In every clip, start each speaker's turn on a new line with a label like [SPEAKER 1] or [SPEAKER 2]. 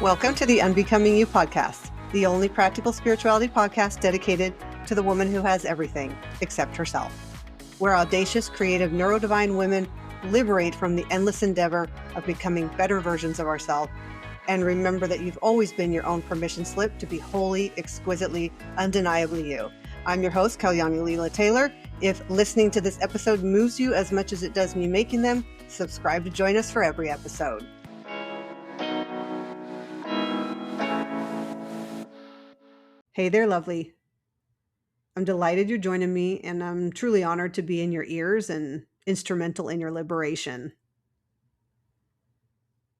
[SPEAKER 1] Welcome to the Unbecoming You podcast, the only practical spirituality podcast dedicated to the woman who has everything except herself, where audacious, creative, neurodivine women liberate from the endless endeavor of becoming better versions of ourselves and remember that you've always been your own permission slip to be wholly, exquisitely, undeniably you. I'm your host, Kalyani Leela Taylor. If listening to this episode moves you as much as it does me making them, subscribe to join us for every episode. Hey there, lovely. I'm delighted you're joining me, and I'm truly honored to be in your ears and instrumental in your liberation.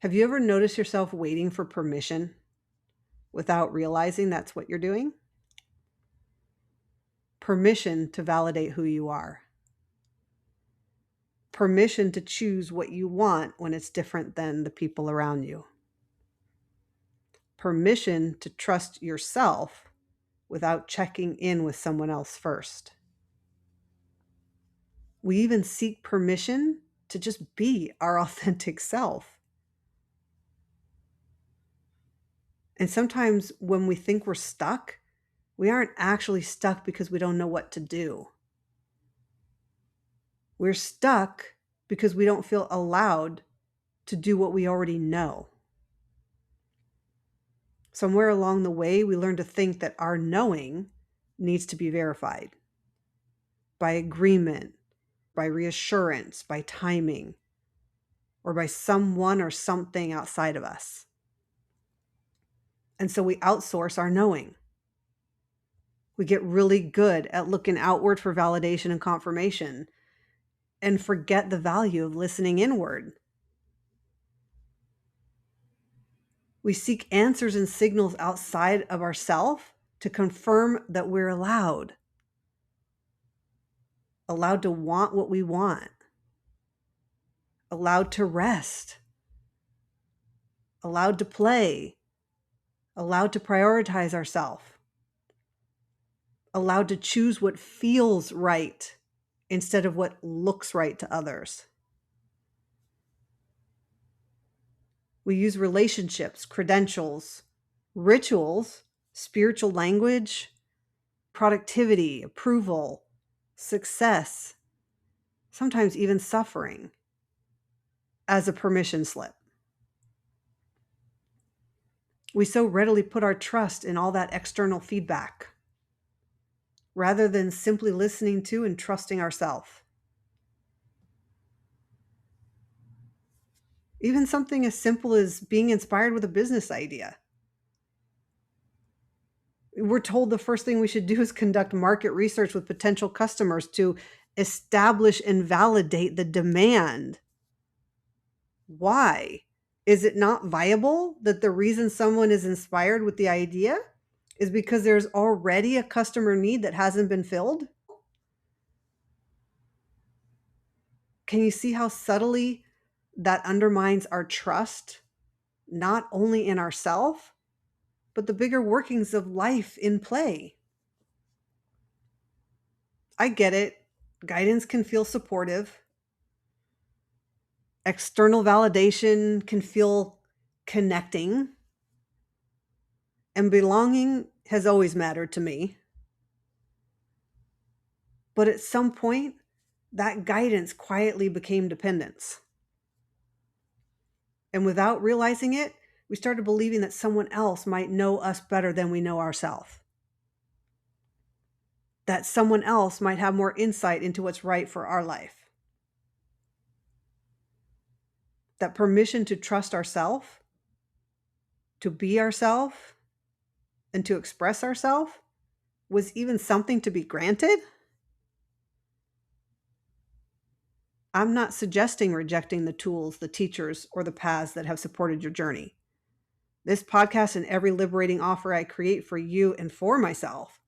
[SPEAKER 1] Have you ever noticed yourself waiting for permission without realizing that's what you're doing? Permission to validate who you are. Permission to choose what you want when it's different than the people around you. Permission to trust yourself without checking in with someone else first. We even seek permission to just be our authentic self. And sometimes when we think we're stuck, we aren't actually stuck because we don't know what to do. We're stuck because we don't feel allowed to do what we already know. Somewhere along the way, we learn to think that our knowing needs to be verified by agreement, by reassurance, by timing, or by someone or something outside of us. And so we outsource our knowing. We get really good at looking outward for validation and confirmation and forget the value of listening inward. We seek answers and signals outside of ourselves to confirm that we're allowed to want what we want, allowed to rest, allowed to play, allowed to prioritize ourselves, allowed to choose what feels right instead of what looks right to others. We use relationships, credentials, rituals, spiritual language, productivity, approval, success, sometimes even suffering, as a permission slip. We so readily put our trust in all that external feedback rather than simply listening to and trusting ourselves. Even something as simple as being inspired with a business idea. We're told the first thing we should do is conduct market research with potential customers to establish and validate the demand. Why? Is it not viable that the reason someone is inspired with the idea is because there's already a customer need that hasn't been filled? Can you see how subtly that undermines our trust, not only in ourselves, but the bigger workings of life in play? I get it. Guidance can feel supportive. External validation can feel connecting. And belonging has always mattered to me. But at some point, that guidance quietly became dependence. And without realizing it, we started believing that someone else might know us better than we know ourselves. That someone else might have more insight into what's right for our life. That permission to trust ourselves, to be ourselves, and to express ourselves was even something to be granted. I'm not suggesting rejecting the tools, the teachers, or the paths that have supported your journey. This podcast and every liberating offer I create for you and for myself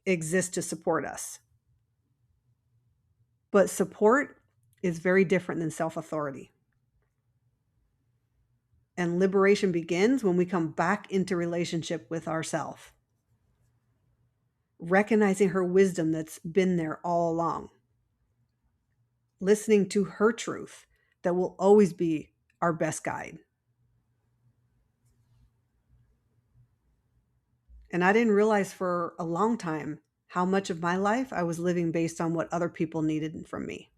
[SPEAKER 1] exist to support us. But support is very different than self-authority. And liberation begins when we come back into relationship with ourselves, recognizing her wisdom that's been there all along, listening to her truth that will always be our best guide. And I didn't realize for a long time how much of my life I was living based on what other people needed from me.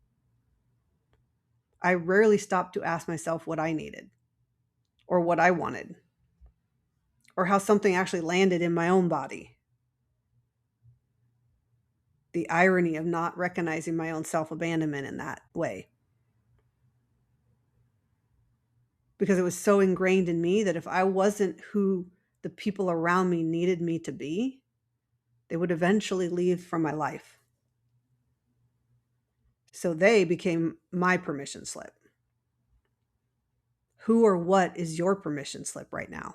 [SPEAKER 1] I rarely stopped to ask myself what I needed or what I wanted or how something actually landed in my own body. The irony of not recognizing my own self-abandonment in that way. Because it was so ingrained in me that if I wasn't who the people around me needed me to be, they would eventually leave from my life. So they became my permission slip. Who or what is your permission slip right now?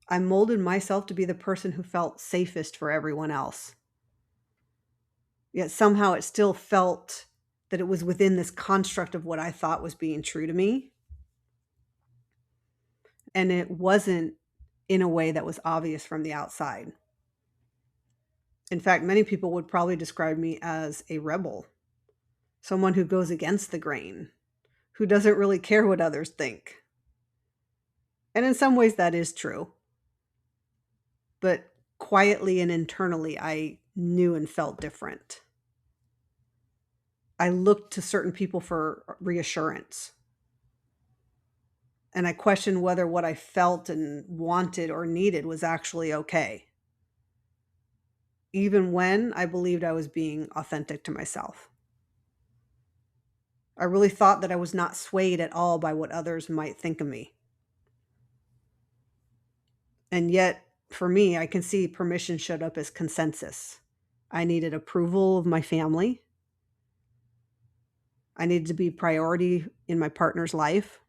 [SPEAKER 1] I molded myself to be the person who felt safest for everyone else. Yet somehow it still felt that it was within this construct of what I thought was being true to me. And it wasn't in a way that was obvious from the outside. In fact, many people would probably describe me as a rebel, someone who goes against the grain, who doesn't really care what others think. And in some ways, that is true. But quietly and internally, I knew and felt different. I looked to certain people for reassurance. And I questioned whether what I felt and wanted or needed was actually okay, even when I believed I was being authentic to myself. I really thought that I was not swayed at all by what others might think of me. And yet, for me, I can see permission showed up as consensus. I needed approval of my family. I needed to be priority in my partner's life.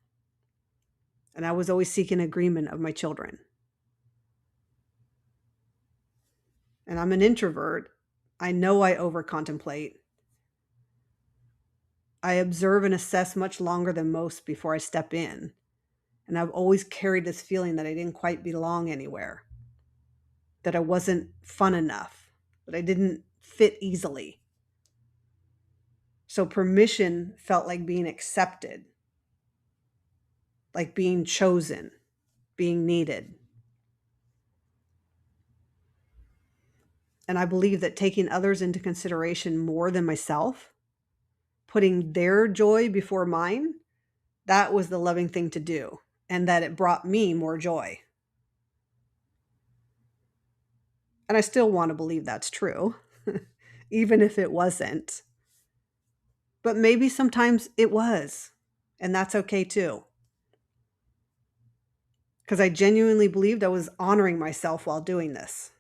[SPEAKER 1] And I was always seeking agreement of my children. And I'm an introvert. I know I over-contemplate. I observe and assess much longer than most before I step in. And I've always carried this feeling that I didn't quite belong anywhere, that I wasn't fun enough, that I didn't fit easily. So permission felt like being accepted, like being chosen, being needed. And I believe that taking others into consideration more than myself, putting their joy before mine, that was the loving thing to do, and that it brought me more joy. And I still want to believe that's true, even if it wasn't. But maybe sometimes it was, and that's okay too. Because I genuinely believed I was honoring myself while doing this.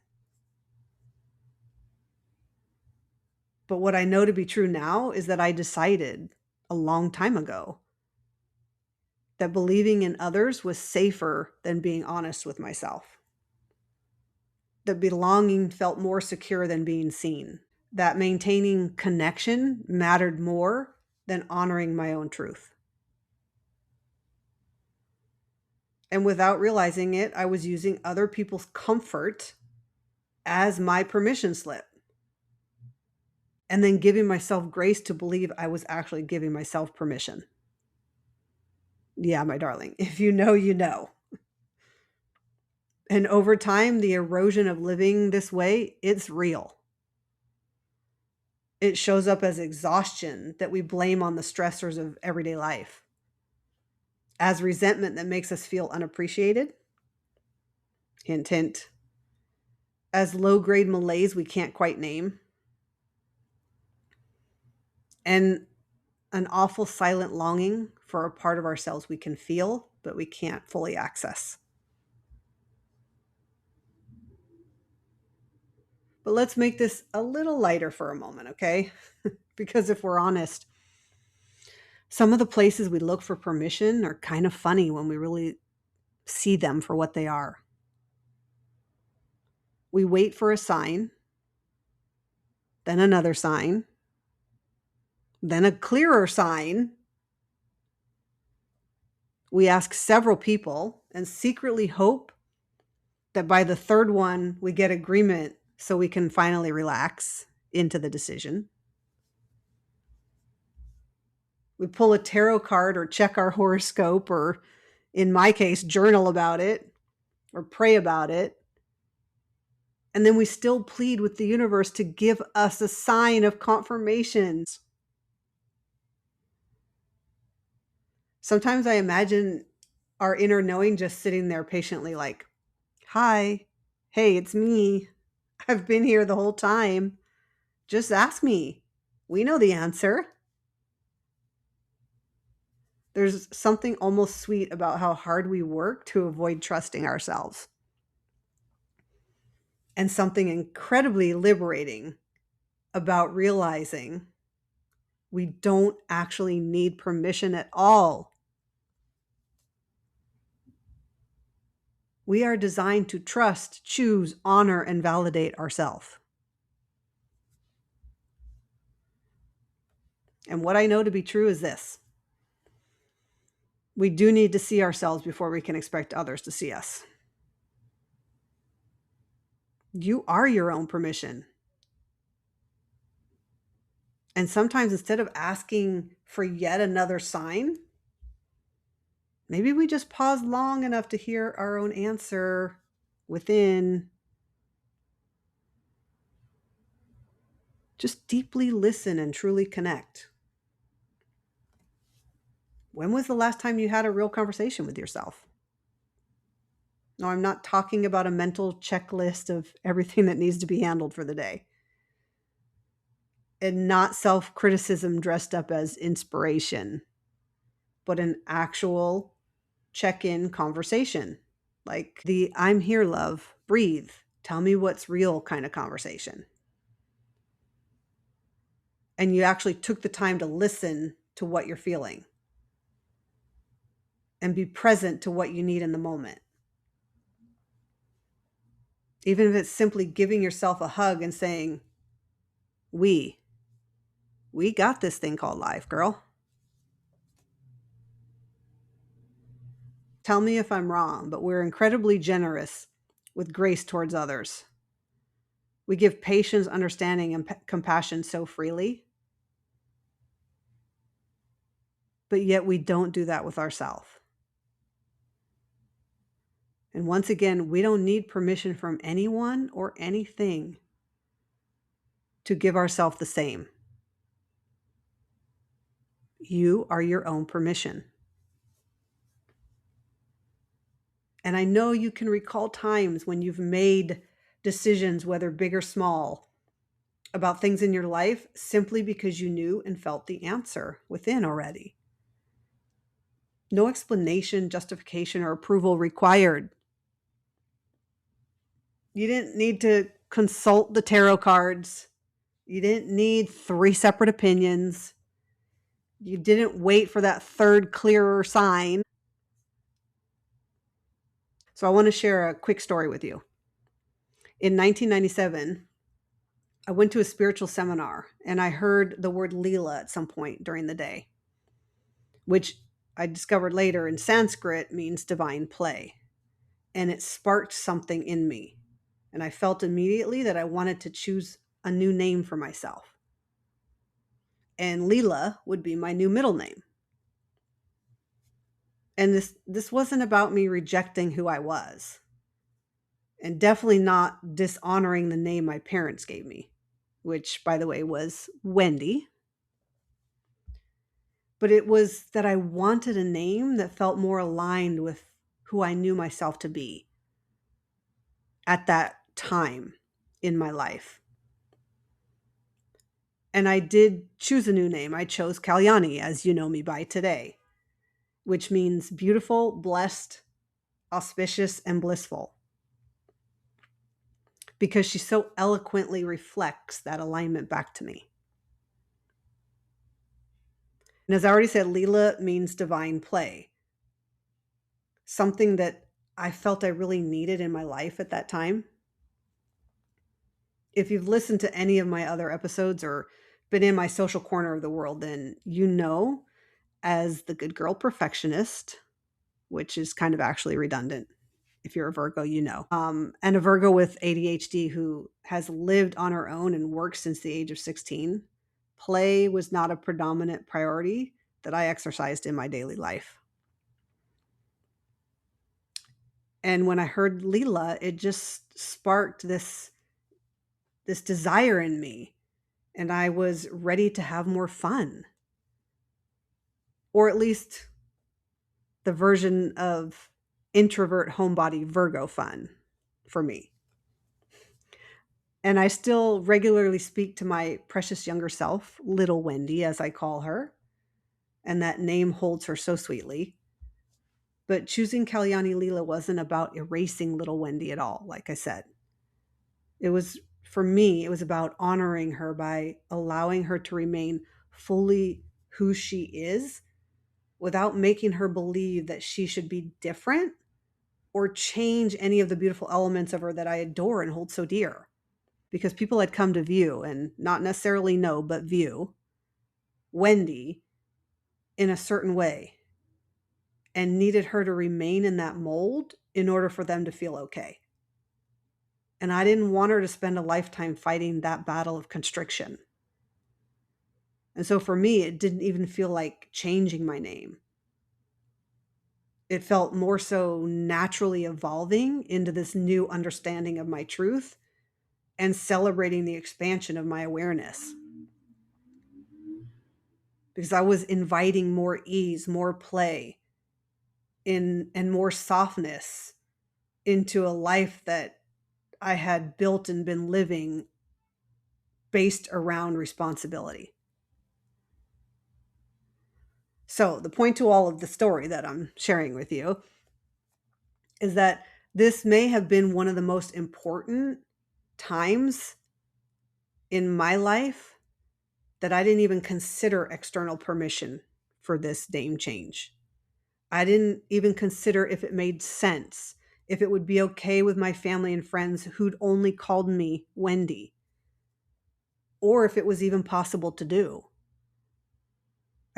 [SPEAKER 1] But what I know to be true now is that I decided a long time ago that believing in others was safer than being honest with myself. That belonging felt more secure than being seen. That maintaining connection mattered more than honoring my own truth. And without realizing it, I was using other people's comfort as my permission slip. And then giving myself grace to believe I was actually giving myself permission. Yeah, my darling, if you know, you know. And over time, the erosion of living this way, it's real. It shows up as exhaustion that we blame on the stressors of everyday life, as resentment that makes us feel unappreciated. Hint, hint. As low grade malaise we can't quite name. And an awful silent longing for a part of ourselves we can feel, but we can't fully access. But let's make this a little lighter for a moment, okay? Because if we're honest, some of the places we look for permission are kind of funny when we really see them for what they are. We wait for a sign, then another sign, then a clearer sign. We ask several people and secretly hope that by the third one, we get agreement so we can finally relax into the decision. We pull a tarot card or check our horoscope or, in my case, journal about it. or pray about it. And then we still plead with the universe to give us a sign of confirmation. Sometimes I imagine our inner knowing just sitting there patiently like, hi, hey, it's me. I've been here the whole time. Just ask me. We know the answer. There's something almost sweet about how hard we work to avoid trusting ourselves, and something incredibly liberating about realizing we don't actually need permission at all. We are designed to trust, choose, honor, and validate ourselves. And what I know to be true is this: we do need to see ourselves before we can expect others to see us. You are your own permission. And sometimes instead of asking for yet another sign, maybe we just pause long enough to hear our own answer within. Just deeply listen and truly connect. When was the last time you had a real conversation with yourself? No, I'm not talking about a mental checklist of everything that needs to be handled for the day. And not self-criticism dressed up as inspiration, but an actual check-in conversation. Like the I'm here, love, breathe, tell me what's real kind of conversation. And you actually took the time to listen to what you're feeling and be present to what you need in the moment. Even if it's simply giving yourself a hug and saying, we got this thing called life, girl. Tell me if I'm wrong, but we're incredibly generous with grace towards others. We give patience, understanding, and compassion so freely, but yet we don't do that with ourselves. And once again, we don't need permission from anyone or anything to give ourselves the same. You are your own permission. And I know you can recall times when you've made decisions, whether big or small, about things in your life simply because you knew and felt the answer within already. No explanation, justification, or approval required. You didn't need to consult the tarot cards. You didn't need 3 separate opinions. You didn't wait for that third clearer sign. So I want to share a quick story with you. In 1997, I went to a spiritual seminar and I heard the word Leela at some point during the day, which I discovered later in Sanskrit means divine play. And it sparked something in me. And I felt immediately that I wanted to choose a new name for myself. And Leela would be my new middle name. And this wasn't about me rejecting who I was, and definitely not dishonoring the name my parents gave me, which, by the way, was Wendy. But it was that I wanted a name that felt more aligned with who I knew myself to be at that time in my life. And I did choose a new name. I chose Kalyani, as you know me by today, which means beautiful, blessed, auspicious, and blissful, because she so eloquently reflects that alignment back to me. And as I already said, Leela means divine play, something that I felt I really needed in my life at that time. If you've listened to any of my other episodes or been in my social corner of the world, then you know, as the good girl perfectionist, which is kind of actually redundant. If you're a Virgo, you know. And a Virgo with ADHD who has lived on her own and worked since the age of 16, play was not a predominant priority that I exercised in my daily life. And when I heard Leela, it just sparked this desire in me, and I was ready to have more fun, or at least the version of introvert homebody Virgo fun for me. And I still regularly speak to my precious younger self, little Wendy, as I call her, and that name holds her so sweetly. But choosing Kalyani Leela wasn't about erasing little Wendy at all, like I said. It was, for me, it was about honoring her by allowing her to remain fully who she is without making her believe that she should be different or change any of the beautiful elements of her that I adore and hold so dear. Because people had come to view, and not necessarily know, but view Wendy in a certain way and needed her to remain in that mold in order for them to feel okay. And I didn't want her to spend a lifetime fighting that battle of constriction. And so for me, it didn't even feel like changing my name. It felt more so naturally evolving into this new understanding of my truth and celebrating the expansion of my awareness. Because I was inviting more ease, more play, and more softness into a life that I had built and been living based around responsibility. So the point to all of the story that I'm sharing with you is that this may have been one of the most important times in my life that I didn't even consider external permission for this name change. I didn't even consider if it made sense, if it would be okay with my family and friends who'd only called me Wendy, or if it was even possible to do.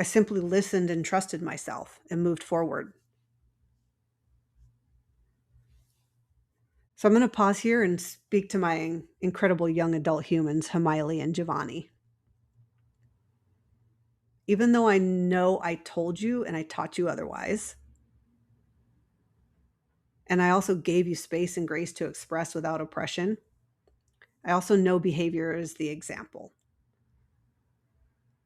[SPEAKER 1] I simply listened and trusted myself and moved forward. So I'm going to pause here and speak to my incredible young adult humans, Hermione and Giovanni. Even though I know I told you and I taught you otherwise, and I also gave you space and grace to express without oppression, I also know behavior is the example.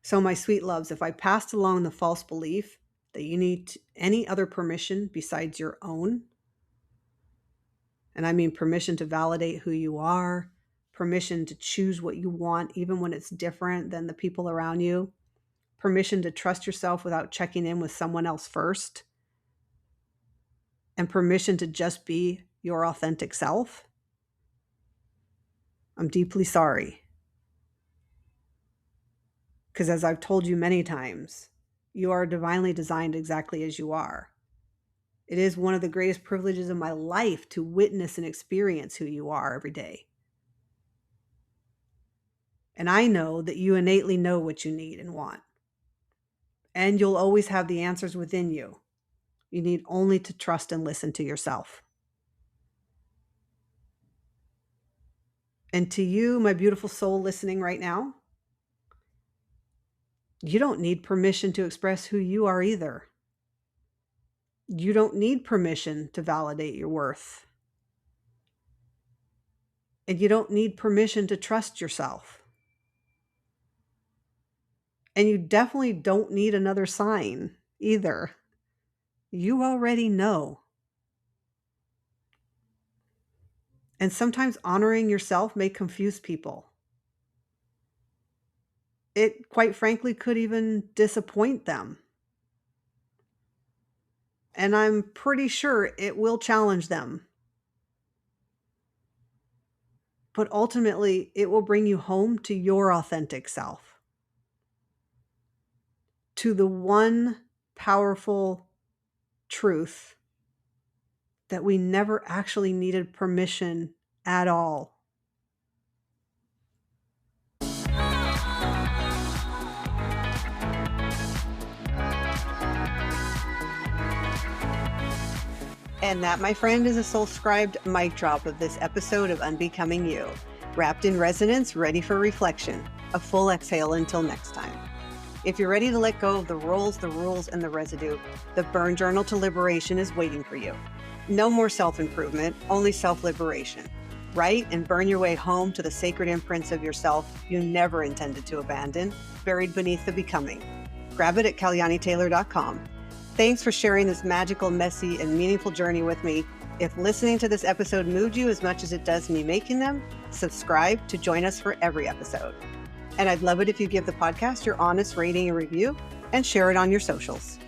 [SPEAKER 1] So my sweet loves, if I passed along the false belief that you need any other permission besides your own, and I mean permission to validate who you are, permission to choose what you want even when it's different than the people around you, permission to trust yourself without checking in with someone else first, and permission to just be your authentic self, I'm deeply sorry. Because as I've told you many times, you are divinely designed exactly as you are. It is one of the greatest privileges of my life to witness and experience who you are every day. And I know that you innately know what you need and want. And you'll always have the answers within you. You need only to trust and listen to yourself. And to you, my beautiful soul listening right now, you don't need permission to express who you are either. You don't need permission to validate your worth. And you don't need permission to trust yourself. And you definitely don't need another sign either. You already know. And sometimes honoring yourself may confuse people. It, quite frankly, could even disappoint them. And I'm pretty sure it will challenge them. But ultimately, it will bring you home to your authentic self, to the one powerful truth that we never actually needed permission at all. And that, my friend, is a soul-scribed mic drop of this episode of Unbecoming You. Wrapped in resonance, ready for reflection. A full exhale until next time. If you're ready to let go of the roles, the rules, and the residue, the Burn Journal to Liberation is waiting for you. No more self-improvement, only self-liberation. Write and burn your way home to the sacred imprints of yourself you never intended to abandon, buried beneath the becoming. Grab it at KalyaniTaylor.com. Thanks for sharing this magical, messy, and meaningful journey with me. If listening to this episode moved you as much as it does me making them, subscribe to join us for every episode. And I'd love it if you give the podcast your honest rating and review and share it on your socials.